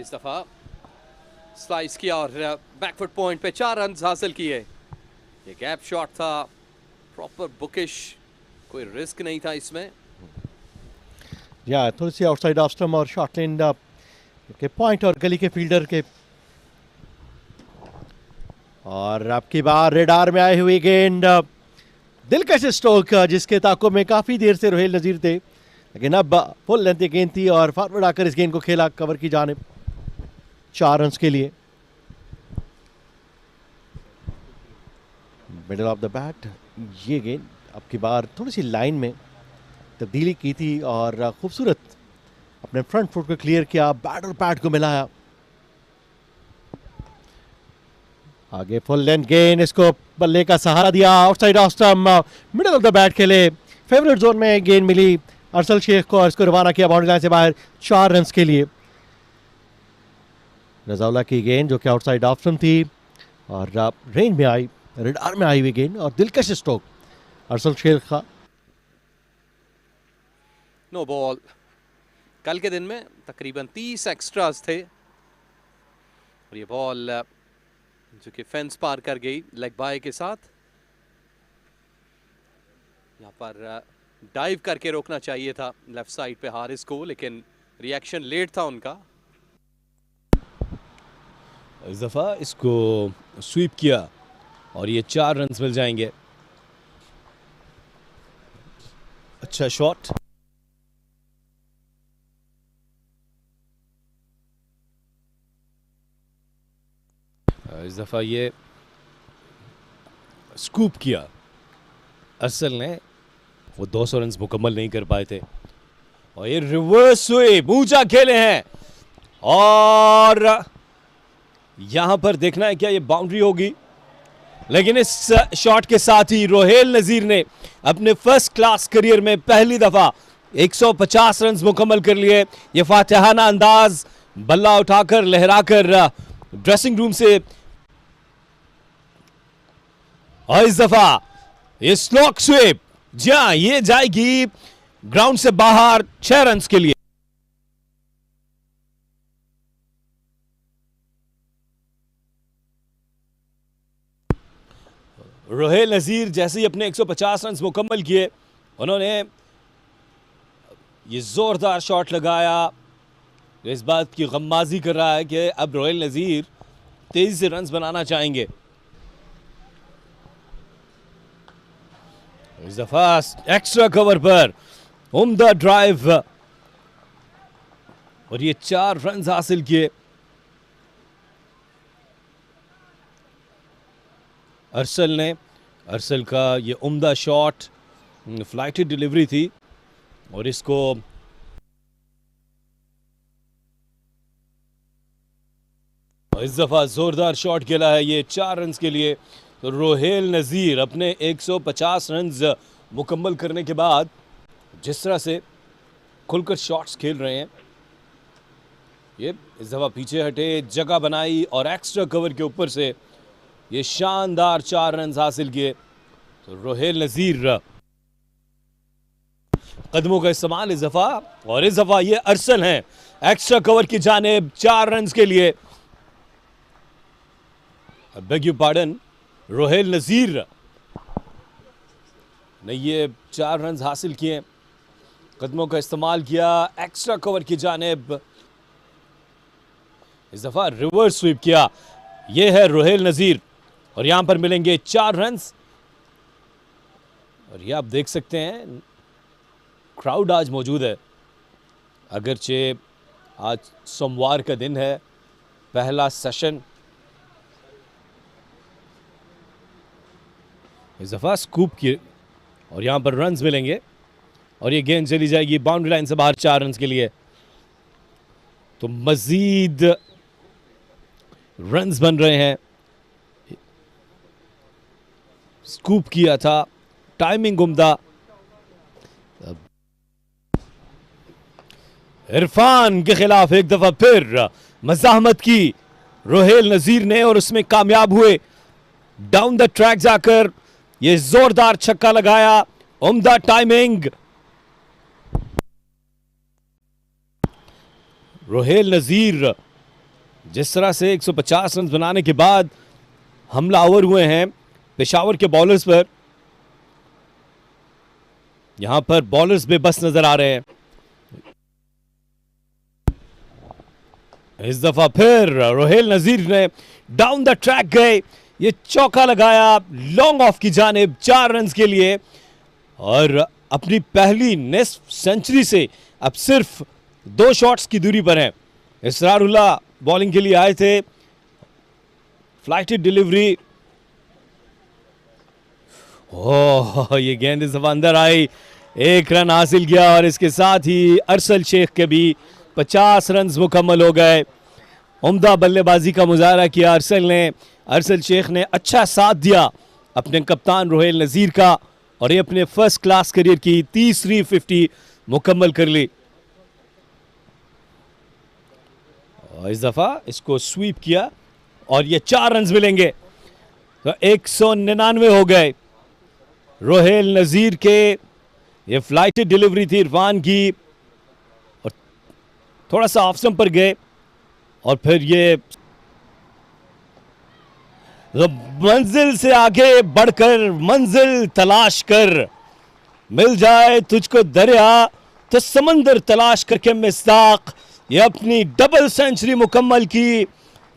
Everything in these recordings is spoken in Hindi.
इस दफा स्लाइस किया और बैकफुट पॉइंट पे 4 रन हासिल किए। ये गैप शॉट था, प्रॉपर बुकिश, कोई रिस्क नहीं था इसमें। या थोड़ी सी आउटसाइड ऑफ स्टंप और शॉट लेन के पॉइंट और गली के फील्डर के। और अब की बार रेडार में आई हुई गेंद, दिलकश स्ट्रोक जिसके ताकों में काफी देर से रोहेल नजीर थे, लेकिन अब फुल लेंथ गेंद थी और फॉरवर्ड आकर इस गेंद को खेला कवर की जानिब 4 रन के लिए। मिडल ऑफ द बैट ये गेंद अब की बार थोड़ी सी लाइन में तब्दीली की थी और खूबसूरत अपने फ्रंट फुट को क्लियर किया, बैट और पैड को मिलाया। आगे फुल लेंथ गेंद, इसको बल्ले का सहारा दिया, outside off stump, middle of the bat खेले, फेवरेट जोन में गेंद मिली अरसल शेख को और इसको रवाना किया बाउंड्री लाइन से बाहर 4 रन के लिए। रजाउल्ला की गेंद जो कि आउटसाइड ऑफ स्टंप थी और रेंज में आई, रेडार में आई हुई गेंद और दिलकश स्ट्रोक अरसल शेख का। No ball. कल के दिन में तकरीबन 30 एक्स्ट्रास थे और ये बॉल जो कि फेंस पार कर गई लेग बाय के साथ। यहाँ पर डाइव करके रोकना चाहिए था लेफ्ट साइड पे हारिस को, लेकिन रिएक्शन लेट था उनका। इस दफा इसको स्वीप किया और ये 4 रन मिल जाएंगे। अच्छा शॉट, इस दफा ये स्कूप किया। अरसल ने वो 200 रन मुकम्मल नहीं कर पाए थे और ये रिवर्स स्वीप ऊंचा खेले हैं और यहां पर देखना है क्या ये बाउंड्री होगी, लेकिन इस शॉट के साथ ही रोहेल नजीर ने अपने फर्स्ट क्लास करियर में पहली दफा 150 रन मुकम्मल कर लिए। ये फातिहाना अंदाज, बल्ला उठाकर लहराकर ड्रेसिंग रूम से, और इस दफा ये स्लॉक स्वीप, जी हां, ये जाएगी ग्राउंड से बाहर 6 रन के लिए। रोहेल नजीर जैसे ही अपने 150 रन मुकम्मल किए, उन्होंने ये जोरदार शॉट लगाया। इस बात की गम्माजी कर रहा है कि अब रोहेल नजीर तेजी से रन बनाना चाहेंगे। इस दफा एक्स्ट्रा कवर पर उम्दा ड्राइव और ये 4 रन हासिल किए। अरसल का ये उम्दा शॉट, फ्लाइटेड डिलीवरी थी और इसको इस दफा जोरदार शॉट खेला है ये 4 रन के लिए। तो रोहेल नजीर अपने 150 रन मुकम्मल करने के बाद जिस तरह से खुलकर शॉट्स खेल रहे हैं, ये इस दफा पीछे हटे, जगह बनाई और एक्स्ट्रा कवर के ऊपर से ये शानदार 4 रन हासिल किए। तो रोहेल नजीर कदमों का इस्तेमाल इस दफा, और इस दफा ये अरसल हैं एक्स्ट्रा कवर की जानिब 4 रन के लिए। बेग यू पार्डन, रोहेल नजीर ने ये 4 रन हासिल किए, कदमों का इस्तेमाल किया एक्स्ट्रा कवर की जानिब, इस दफा रिवर्स स्वीप किया। ये है रोहेल नजीर और यहां पर मिलेंगे 4 रन। और ये आप देख सकते हैं क्राउड आज मौजूद है, अगरचे आज सोमवार का दिन है, पहला सेशन। इस दफा स्कूप की और यहां पर रन्स मिलेंगे और ये गेंद चली जाएगी बाउंड्री लाइन से बाहर 4 रन के लिए। तो मजीद रन्स बन रहे हैं। स्कूप किया था, टाइमिंग उम्दा। इरफान के खिलाफ एक दफा फिर मज़ाहमत की रोहेल नजीर ने और उसमें कामयाब हुए। डाउन द ट्रैक जाकर ये जोरदार छक्का लगाया, उम्दा टाइमिंग। रोहेल नजीर जिस तरह से 150 रन बनाने के बाद हमलावर हुए हैं पेशावर के बॉलर्स पर, यहां पर बॉलर्स बेबस नजर आ रहे हैं। इस दफा फिर रोहेल नजीर ने डाउन द ट्रैक गए, ये चौका लगाया लॉन्ग ऑफ की जानिब 4 रन के लिए और अपनी पहली निस्फ सेंचुरी से अब सिर्फ 2 शॉट्स की दूरी पर हैं। इसरारुल्लाह बॉलिंग के लिए आए थे, फ्लाइटेड डिलीवरी, ओह ये गेंद इस दफा अंदर आई, 1 रन हासिल किया और इसके साथ ही अरसल शेख के भी 50 रन मुकम्मल हो गए। उम्दा बल्लेबाजी का मुजाहरा किया अरसल शेख ने अच्छा साथ दिया अपने कप्तान रोहेल नजीर का और ये अपने फर्स्ट क्लास करियर की तीसरी 50 मुकम्मल कर ली। और इस दफा इसको स्वीप किया और ये 4 रन मिलेंगे तो 199 हो गए रोहेल नजीर के। ये फ्लाइटेड डिलीवरी थी इरफान की और थोड़ा सा ऑफ स्टंप पर गए और फिर ये मंजिल से आगे बढ़कर मंजिल तलाश कर, मिल जाए तुझको दरिया तो समंदर तलाश करके मिस्ताक, ये अपनी डबल सेंचुरी मुकम्मल की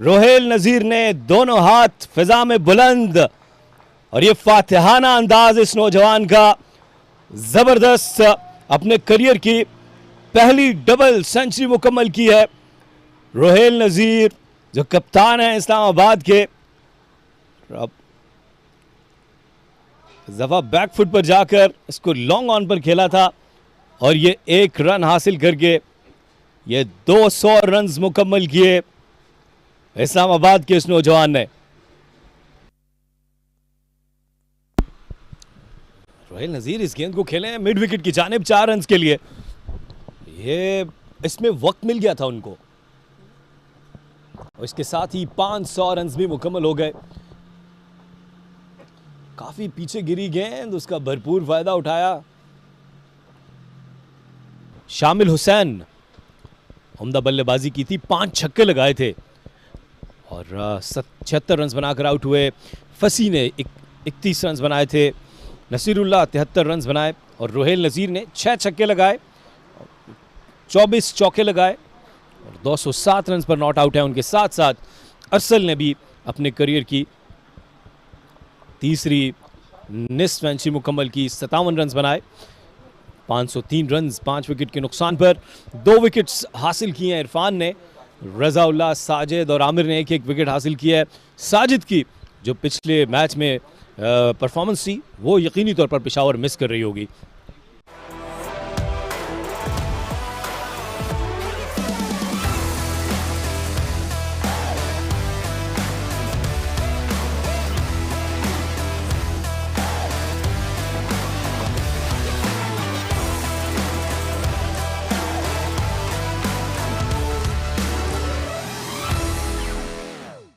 रोहेल नजीर ने, दोनों हाथ फिजा में बुलंद और ये फातिहाना अंदाज इस नौजवान का, जबरदस्त अपने करियर की पहली डबल सेंचुरी मुकम्मल की है रोहेल नजीर जो कप्तान है इस्लामाबाद के। अब दफा बैकफुट पर जाकर इसको लॉन्ग ऑन पर खेला था और ये 1 रन हासिल करके ये 200 रन मुकम्मल किए इस्लामाबाद के इस नौजवान ने। रोहेल नजीर इस गेंद को खेले मिड विकेट की जानिब 4 रन के लिए, ये इसमें वक्त मिल गया था उनको और इसके साथ ही 500 रन भी मुकम्मल हो गए। काफी पीछे गिरी गेंद, उसका भरपूर फायदा उठाया शामिल हुसैन, उम्दा बल्लेबाजी की थी, 5 छक्के लगाए थे और 76 रन बनाकर आउट हुए। फसी ने 31 रन बनाए थे, नसीरुल्लाह 73 रन बनाए और रोहेल नजीर ने 6 छक्के लगाए, 24 चौके लगाए और 207 रन पर नॉट आउट है। उनके साथ साथ अरसल ने भी अपने करियर की तीसरी निस्फ सेंचुरी मुकम्मल की, 57 रन बनाए, 503 रन 5 विकेट के नुकसान पर। 2 विकेट्स हासिल किए हैं इरफान ने, रज़ाउल्लाह, साजिद और आमिर ने 1-1 विकेट हासिल किया है। साजिद की जो पिछले मैच में परफॉर्मेंस थी वो यकीनी तौर पर पेशावर मिस कर रही होगी।